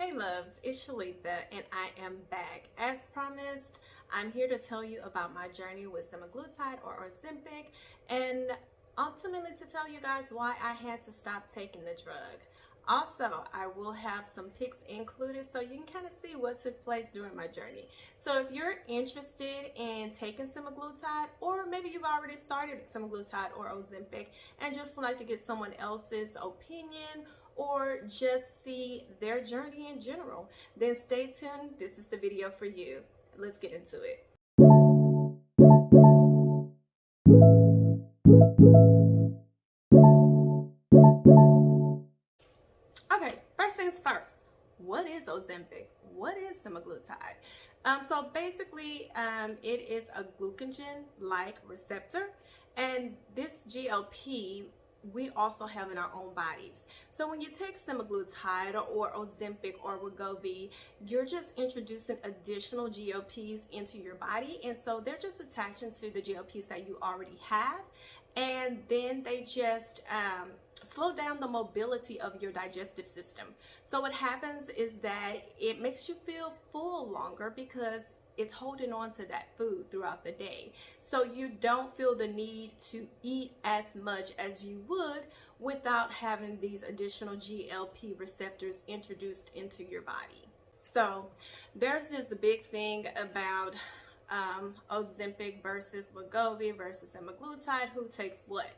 Hey loves, it's Shalitha and I am back. As promised, I'm here to tell you about my journey with semaglutide or Ozempic and ultimately to tell you guys why I had to stop taking the drug. Also, I will have some pics included so you can kind of see what took place during my journey. So if you're interested in taking semaglutide, or maybe you've already started semaglutide or Ozempic and just would like to get someone else's opinion or just see their journey in general, then stay tuned. This is the video for you. Let's get into it. Okay, first things first. What is Ozempic? What is semaglutide? So basically, it is a glucagon-like receptor, and this GLP we also have in our own bodies. So when you take semaglutide or Ozempic or Wegovy, you're just introducing additional GLPs into your body, and so they're just attaching to the GLPs that you already have, and then they just slow down the mobility of your digestive system. So what happens is that it makes you feel full longer because it's holding on to that food throughout the day. So you don't feel the need to eat as much as you would without having these additional GLP receptors introduced into your body. So there's this big thing about Ozempic versus Wegovy versus semaglutide, who takes what.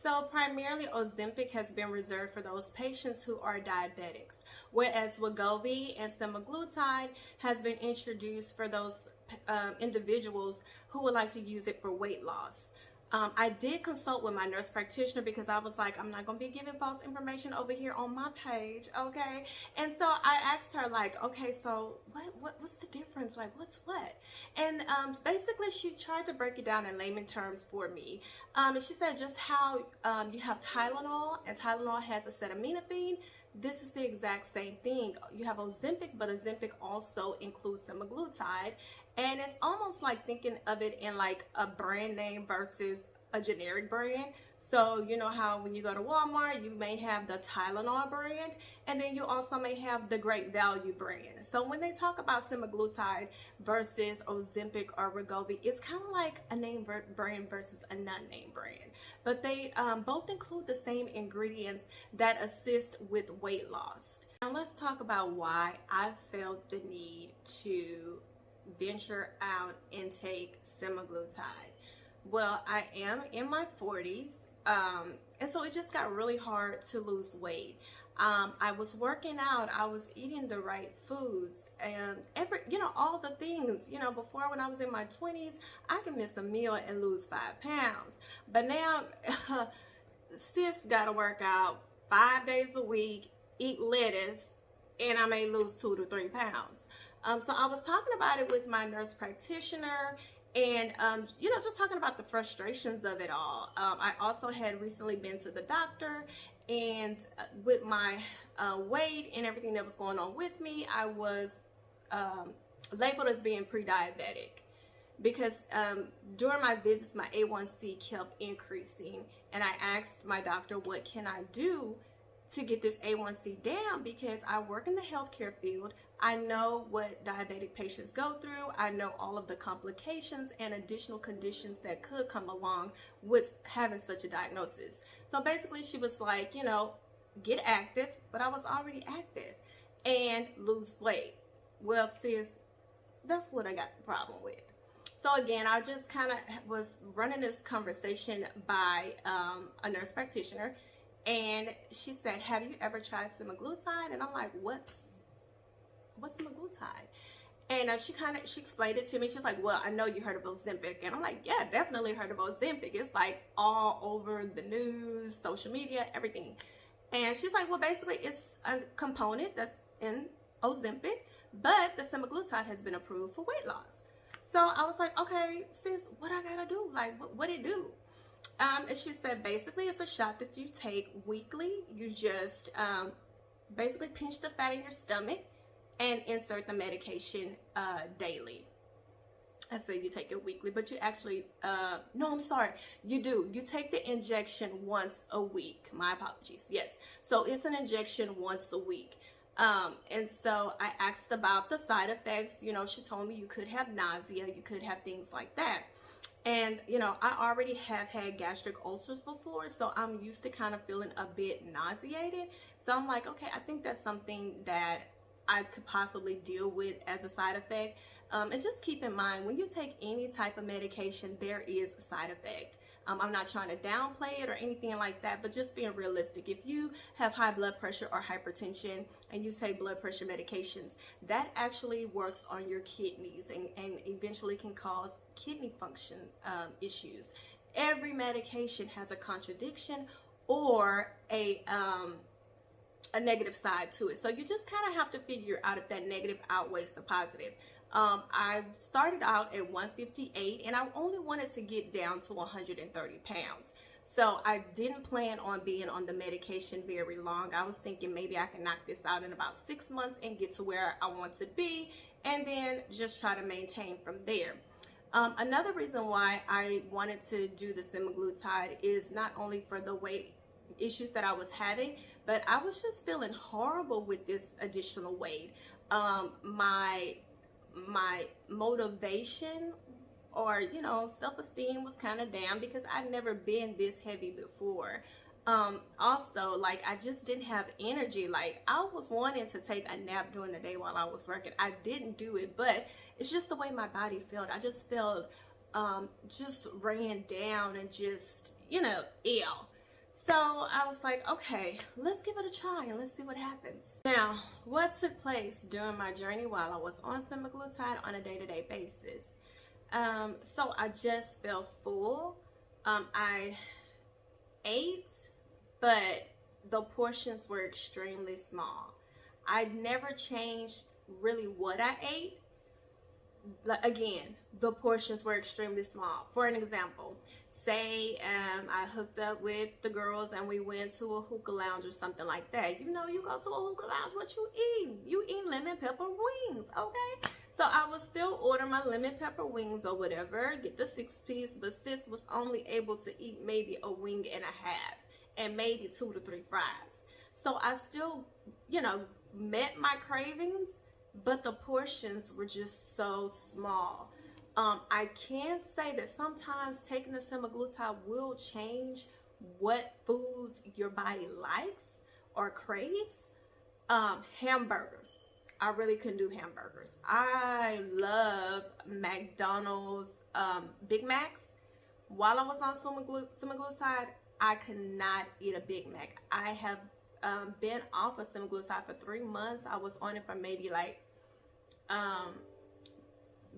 So primarily Ozempic has been reserved for those patients who are diabetics, whereas Wegovy and semaglutide has been introduced for those individuals who would like to use it for weight loss. I did consult with my nurse practitioner because I was like, I'm not going to be giving false information over here on my page, okay? And so I asked her, like, okay, so what's the difference? Like, what's what? And basically, she tried to break it down in layman terms for me. And she said just how you have Tylenol, and Tylenol has acetaminophen. This is the exact same thing. You have Ozempic, but Ozempic also includes semaglutide. And it's almost like thinking of it in like a brand name versus a generic brand. So you know how when you go to Walmart, you may have the Tylenol brand, and then you also may have the Great Value brand. So when they talk about semaglutide versus Ozempic or Wegovy, it's kind of like a name brand versus a non-name brand. But they both include the same ingredients that assist with weight loss. Now let's talk about why I felt the need to venture out and take semaglutide. Well, I am in my 40s. And so it just got really hard to lose weight. I was working out, I was eating the right foods, and all the things, before when I was in my 20s, I could miss a meal and lose 5 pounds. But now, sis gotta work out 5 days a week, eat lettuce, and I may lose 2 to 3 pounds. So I was talking about it with my nurse practitioner, and just talking about the frustrations of it all. I also had recently been to the doctor, and with my weight and everything that was going on with me, I was labeled as being pre-diabetic because during my visits my A1C kept increasing, and I asked my doctor, what can I do to get this A1C down, because I work in the healthcare field. I know what diabetic patients go through. I know all of the complications and additional conditions that could come along with having such a diagnosis. So basically she was like, get active, but I was already active, and lose weight. Well, sis, that's what I got the problem with. So again, I just kind of was running this conversation by a nurse practitioner, and she said, have you ever tried semaglutide? And I'm like, what's semaglutide? And she explained it to me. She's like, well, I know you heard of Ozempic. And I'm like, yeah, definitely heard of Ozempic. It's like all over the news, social media, everything. And she's like, well, basically it's a component that's in Ozempic, but the semaglutide has been approved for weight loss. So I was like, okay, sis, what I gotta do? Like, what it do? And she said, basically, it's a shot that you take weekly. You just basically pinch the fat in your stomach and insert the medication daily. I say you take it weekly, but you actually, no, I'm sorry, you do. You take the injection once a week. My apologies. Yes. So it's an injection once a week. And so I asked about the side effects. You know, she told me you could have nausea, you could have things like that. And, you know, I already have had gastric ulcers before, so I'm used to kind of feeling a bit nauseated. So I'm like, okay, I think that's something that I could possibly deal with as a side effect. And just keep in mind, when you take any type of medication, there is a side effect. I'm not trying to downplay it or anything like that, but just being realistic. If you have high blood pressure or hypertension and you take blood pressure medications, that actually works on your kidneys and eventually can cause kidney function issues. Every medication has a contradiction or a negative side to it. So you just kind of have to figure out if that negative outweighs the positive. I started out at 158 and I only wanted to get down to 130 pounds. So I didn't plan on being on the medication very long. I was thinking maybe I can knock this out in about 6 months and get to where I want to be, and then just try to maintain from there. Another reason why I wanted to do the semaglutide is not only for the weight issues that I was having, but I was just feeling horrible with this additional weight. My motivation or, you know, self-esteem was kind of down because I'd never been this heavy before. Also, like, I just didn't have energy. Like, I was wanting to take a nap during the day while I was working. I didn't do it, but it's just the way my body felt. I just felt just ran down and just, you know, ill. So I was like, okay, let's give it a try and let's see what happens. Now, what took place during my journey while I was on semaglutide on a day-to-day basis? So I just felt full. I ate, but the portions were extremely small. I never changed really what I ate. Again, the portions were extremely small. For an example, say I hooked up with the girls and we went to a hookah lounge or something like that. You know, you go to a hookah lounge, what you eat? You eat lemon pepper wings, okay? So I would still order my lemon pepper wings or whatever, get the 6-piece, but sis was only able to eat maybe a wing and a half and maybe 2 to 3 fries. So I still, you know, met my cravings, but the portions were just so small. I can say that sometimes taking the semaglutide will change what foods your body likes or craves. Hamburgers. I really couldn't do hamburgers. I love McDonald's Big Macs. While I was on semaglutide, I could not eat a Big Mac. I have been off of semaglutide for 3 months. I was on it for maybe like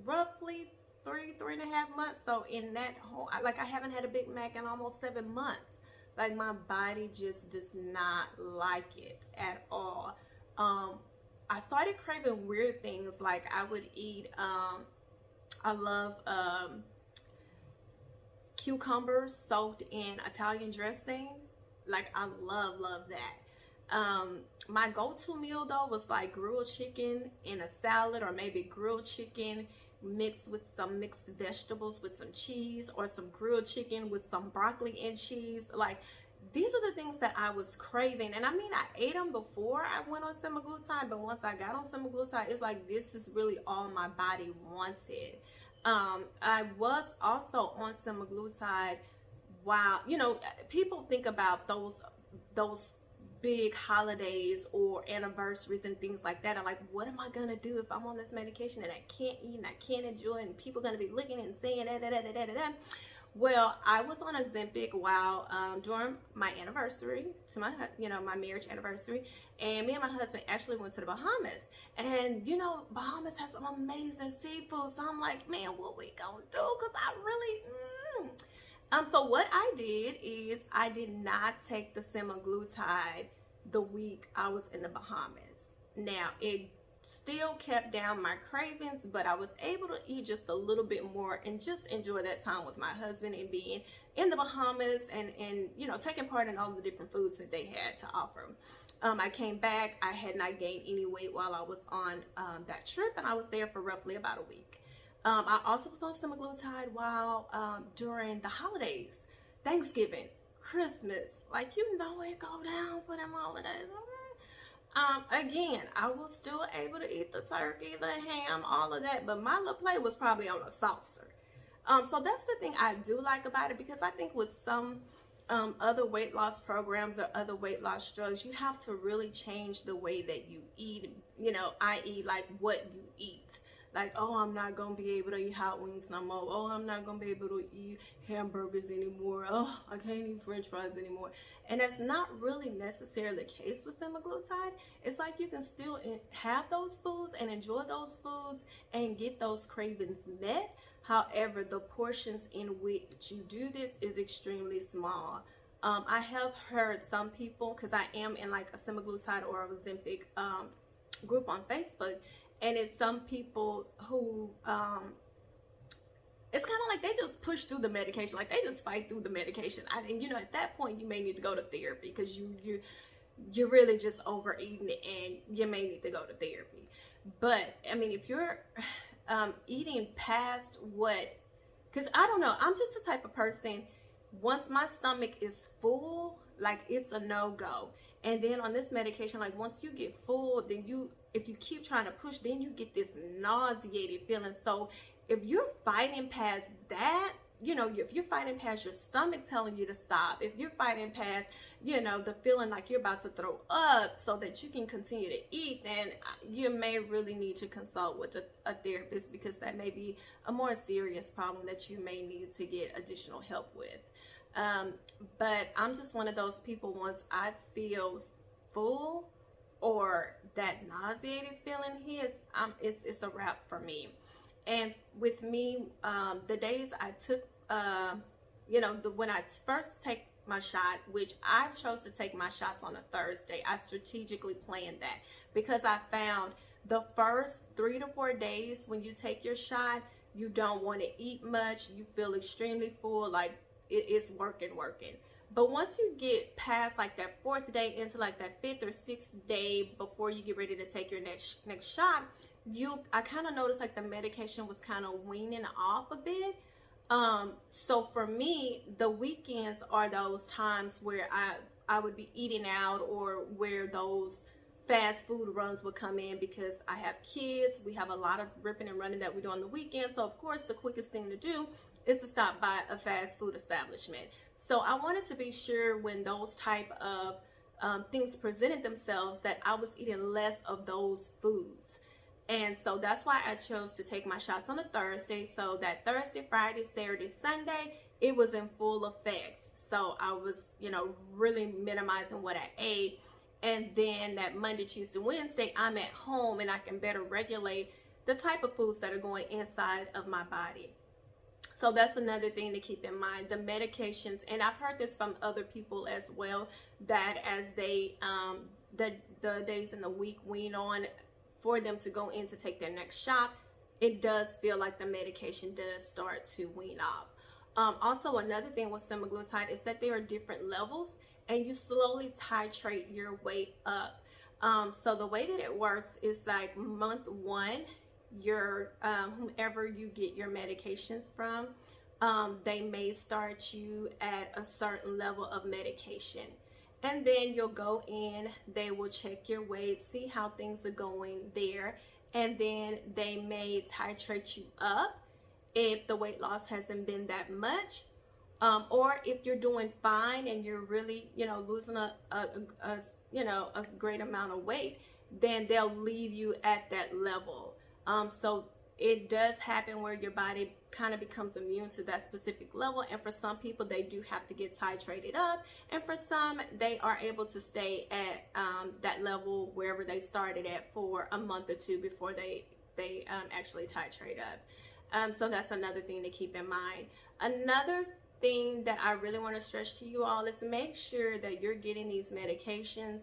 roughly 3.5 months. So in that whole, like, I haven't had a Big Mac in almost 7 months. Like, my body just does not like it at all. I started craving weird things. Like, I would eat I love cucumbers soaked in Italian dressing. Like, I love that. My go-to meal though was like grilled chicken in a salad, or maybe grilled chicken mixed with some mixed vegetables with some cheese, or some grilled chicken with some broccoli and cheese. Like, these are the things that I was craving. And I mean, I ate them before I went on semaglutide, but once I got on semaglutide, it's like, this is really all my body wanted. I was also on semaglutide while, you know, people think about those big holidays or anniversaries and things like that. I'm like, what am I gonna do if I'm on this medication and I can't eat and I can't enjoy it and people are gonna be looking and saying da. Well, I was on Ozempic while during my anniversary to my, you know, my marriage anniversary, and me and my husband actually went to the Bahamas. And you know, Bahamas has some amazing seafood. So I'm like, man, what we gonna do? Cause I really so what I did is I did not take the semaglutide the week I was in the Bahamas. Now, it still kept down my cravings, but I was able to eat just a little bit more and just enjoy that time with my husband and being in the Bahamas and you know, taking part in all the different foods that they had to offer. I came back. I had not gained any weight while I was on that trip, and I was there for roughly about a week. I also was on semaglutide while during the holidays, Thanksgiving, Christmas. Like, you know, it go down for them holidays, okay? Again, I was still able to eat the turkey, the ham, all of that, but my little plate was probably on a saucer. So that's the thing I do like about it, because I think with some other weight loss programs or other weight loss drugs, you have to really change the way that you eat, i.e. like what you eat. Like, oh, I'm not going to be able to eat hot wings no more. Oh, I'm not going to be able to eat hamburgers anymore. Oh, I can't eat french fries anymore. And that's not really necessarily the case with semaglutide. It's like you can still have those foods and enjoy those foods and get those cravings met. However, the portions in which you do this is extremely small. I have heard some people, because I am in like a semaglutide or a Ozempic group on Facebook, and it's some people who it's kind of like they just push through the medication, like they just fight through the medication. And at that point you may need to go to therapy, because you're really just overeating it, and you may need to go to therapy. But I mean, if you're eating past what, because I don't know, I'm just the type of person, once my stomach is full, like it's a no-go. And then on this medication, like once you get full, then if you keep trying to push, then you get this nauseated feeling. So if you're fighting past that, if you're fighting past your stomach telling you to stop, if you're fighting past, the feeling like you're about to throw up so that you can continue to eat, then you may really need to consult with a therapist, because that may be a more serious problem that you may need to get additional help with. But I'm just one of those people, once I feel full or that nauseated feeling hits, it's a wrap for me. And with me, the days I took, when I first take my shot, which I chose to take my shots on a Thursday, I strategically planned that, because I found the first 3 to 4 days when you take your shot, you don't want to eat much. You feel extremely full, like it's working. But once you get past like that 4th day into like that 5th or 6th day before you get ready to take your next shot, I kind of noticed like the medication was kind of weaning off a bit. So for me, the weekends are those times where I would be eating out, or where those fast food runs would come in, because I have kids. We have a lot of ripping and running that we do on the weekend. So of course, the quickest thing to do is to stop by a fast food establishment. So I wanted to be sure when those type of things presented themselves that I was eating less of those foods. And so that's why I chose to take my shots on a Thursday. So that Thursday, Friday, Saturday, Sunday, it was in full effect. So I was, really minimizing what I ate. And then that Monday, Tuesday, Wednesday, I'm at home and I can better regulate the type of foods that are going inside of my body. So that's another thing to keep in mind, the medications. And I've heard this from other people as well, that as they, the days in the week wean on, for them to go in to take their next shot, it does feel like the medication does start to wean off. Also, another thing with semaglutide is that there are different levels, and you slowly titrate your weight up. So the way that it works is like month 1, your whomever you get your medications from, they may start you at a certain level of medication. And then you'll go in, they will check your weight, see how things are going there, and then they may titrate you up if the weight loss hasn't been that much, or if you're doing fine and you're really, losing a great amount of weight, then they'll leave you at that level. So it does happen where your body kind of becomes immune to that specific level, and for some people they do have to get titrated up, and for some they are able to stay at that level wherever they started at for a month or 2 before they actually titrate up. So that's another thing to keep in mind. Another thing that I really want to stress to you all is make sure that you're getting these medications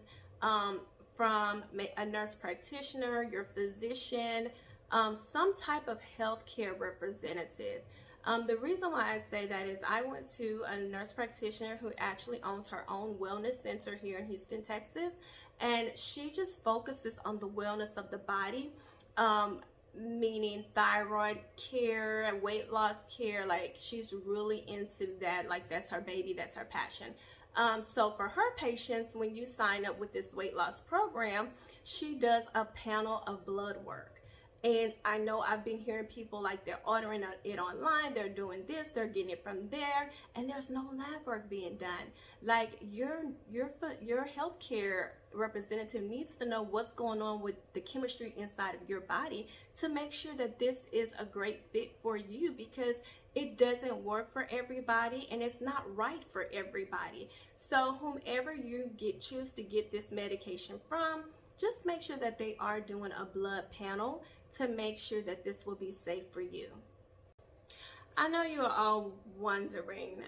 from a nurse practitioner, your physician, some type of healthcare representative. The reason why I say that is I went to a nurse practitioner who actually owns her own wellness center here in Houston, Texas, and she just focuses on the wellness of the body, meaning thyroid care, weight loss care. Like, she's really into that. Like, that's her baby, that's her passion. So for her patients, when you sign up with this weight loss program, she does a panel of blood work. And I know I've been hearing people like they're ordering it online, they're doing this, they're getting it from there, and there's no lab work being done. Like your healthcare representative needs to know what's going on with the chemistry inside of your body to make sure that this is a great fit for you, because it doesn't work for everybody and it's not right for everybody. So whomever you choose to get this medication from, just make sure that they are doing a blood panel to make sure that this will be safe for you. I know you are all wondering,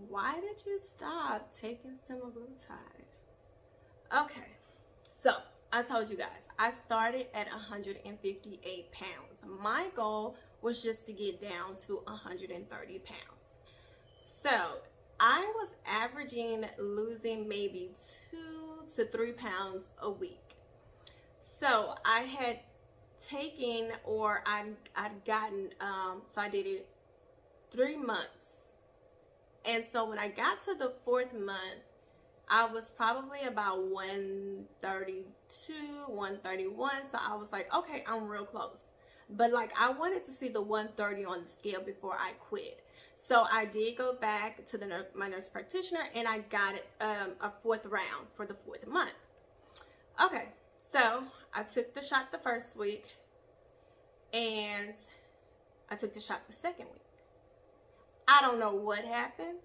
why did you stop taking semaglutide? Okay, so I told you guys, I started at 158 pounds. My goal was just to get down to 130 pounds. So I was averaging losing maybe 2 to 3 pounds a week. So I had taken, or I'd gotten, so I did it 3 months. And so when I got to the 4th month, I was probably about 132, 131. So I was like, okay, I'm real close. But like, I wanted to see the 130 on the scale before I quit. So I did go back to my nurse practitioner, and I got it a 4th round for the 4th month. Okay, so I took the shot the 1st week, and I took the shot the 2nd week. I don't know what happened.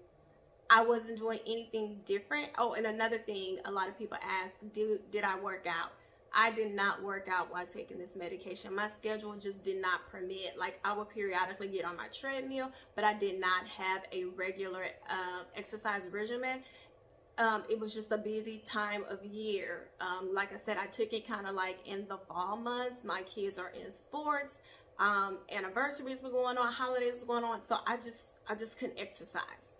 I wasn't doing anything different. Oh, and another thing, a lot of people ask, did I work out? I did not work out while taking this medication. My schedule just did not permit. Like, I would periodically get on my treadmill, but I did not have a regular exercise regimen. It was just a busy time of year. Like I said, I took it kind of like in the fall months. My kids are in sports. Anniversaries were going on, holidays were going on. So I just couldn't exercise.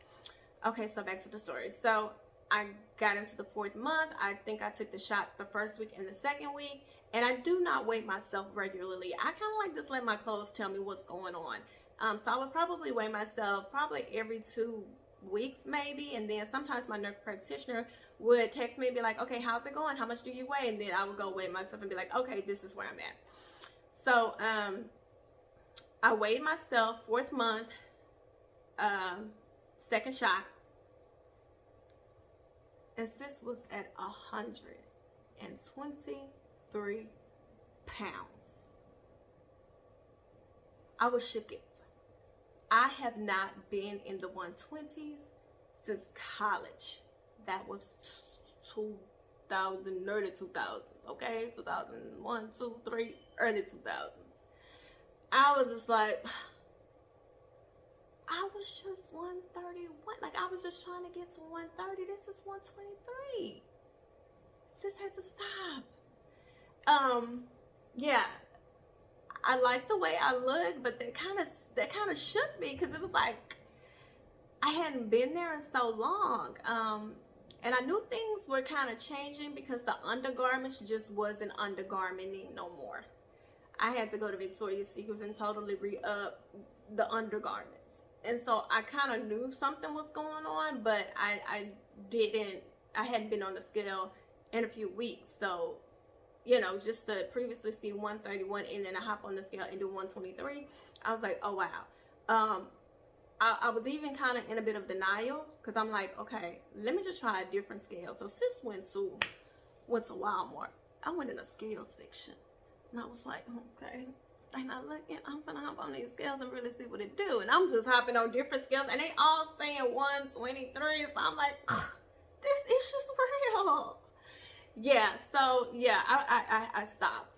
Okay, so back to the story. So I got into the 4th month. I think I took the shot the 1st week and the 2nd week. And I do not weigh myself regularly. I kind of like just let my clothes tell me what's going on. So I would probably weigh myself probably every 2 weeks maybe. And then sometimes my nurse practitioner would text me and be like, okay, how's it going? How much do you weigh? And then I would go weigh myself and be like, okay, this is where I'm at. So I weighed myself 4th month, 2nd shot. And sis was at 123 pounds. I was shooketh. I have not been in the 120s since college. That was 2000, early 2000s, okay? 2001, 2, 3, early 2000s. I was just like, I was just 131. Like, I was just trying to get to 130. This is 123. Sis had to stop. Yeah. I like the way I look, but that kind of shook me, because it was like I hadn't been there in so long. And I knew things were kind of changing, because the undergarments just wasn't undergarmenting no more. I had to go to Victoria's Secret and totally re-up the undergarments. And so I kind of knew something was going on, but I hadn't been on the scale in a few weeks. So, you know, just to previously see 131 and then I hop on the scale and do 123, I was like, oh wow. I was even kind of in a bit of denial, because I'm like, okay, let me just try a different scale. So sis went to Walmart. I went in the scale section, and I was like, okay, they not looking. I'm gonna hop on these scales and really see what it do. And I'm just hopping on different scales, and they all saying 123. So I'm like, this is just real. Yeah. So yeah, I stopped.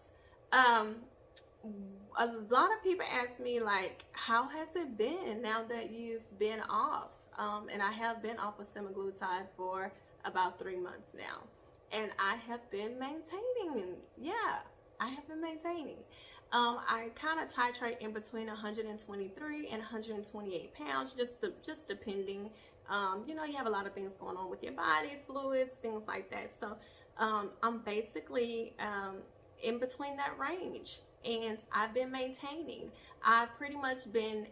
A lot of people ask me, like, how has it been now that you've been off? And I have been off of semaglutide for about 3 months now, and I have been maintaining. Yeah, I have been maintaining. I kind of titrate in between 123 and 128 pounds, just depending. You know, you have a lot of things going on with your body, fluids, things like that. So I'm basically in between that range, and I've been maintaining. I've pretty much been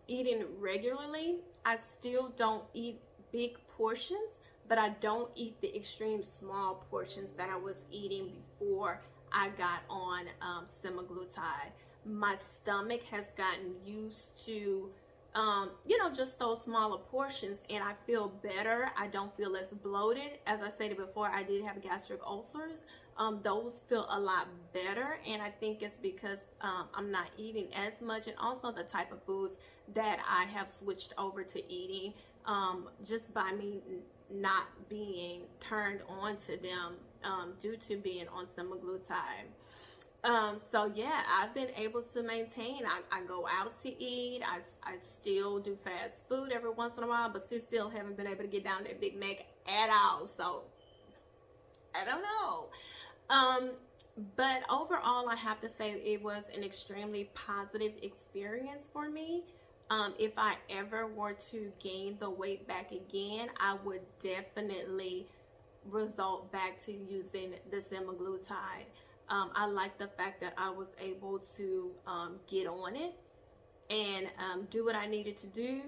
eating regularly. I still don't eat big portions, but I don't eat the extreme small portions that I was eating before I got on semaglutide. My stomach has gotten used to you know, just those smaller portions, and I feel better. I don't feel as bloated. As I stated before, I did have gastric ulcers. Those feel a lot better, and I think it's because I'm not eating as much, and also the type of foods that I have switched over to eating just by me not being turned on to them due to being on semaglutide. So yeah, I've been able to maintain. I go out to eat. I still do fast food every once in a while, but still haven't been able to get down that Big Mac at all. So I don't know. But overall, I have to say it was an extremely positive experience for me. If I ever were to gain the weight back again, I would definitely resort back to using the semaglutide. I like the fact that I was able to get on it and do what I needed to do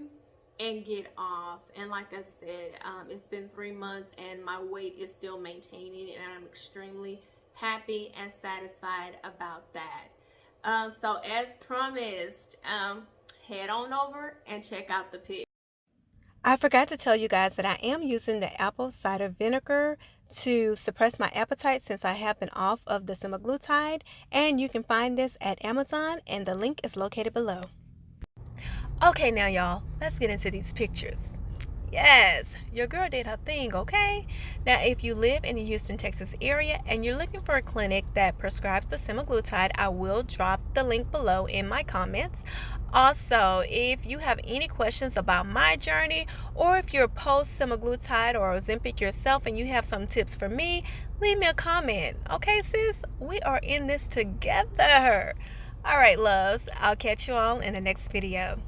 and get off. And like I said, it's been 3 months and my weight is still maintaining, and I'm extremely happy and satisfied about that. So as promised, head on over and check out the PICS. I forgot to tell you guys that I am using the apple cider vinegar to suppress my appetite since I have been off of the semaglutide, and you can find this at Amazon, and the link is located below. Okay, now y'all, let's get into these pictures. Yes, your girl did her thing, okay? Now, if you live in the Houston, Texas area and you're looking for a clinic that prescribes the semaglutide, I will drop the link below in my comments. Also, if you have any questions about my journey, or if you're post semaglutide or Ozempic yourself and you have some tips for me, leave me a comment. Okay, sis? We are in this together. All right, loves. I'll catch you all in the next video.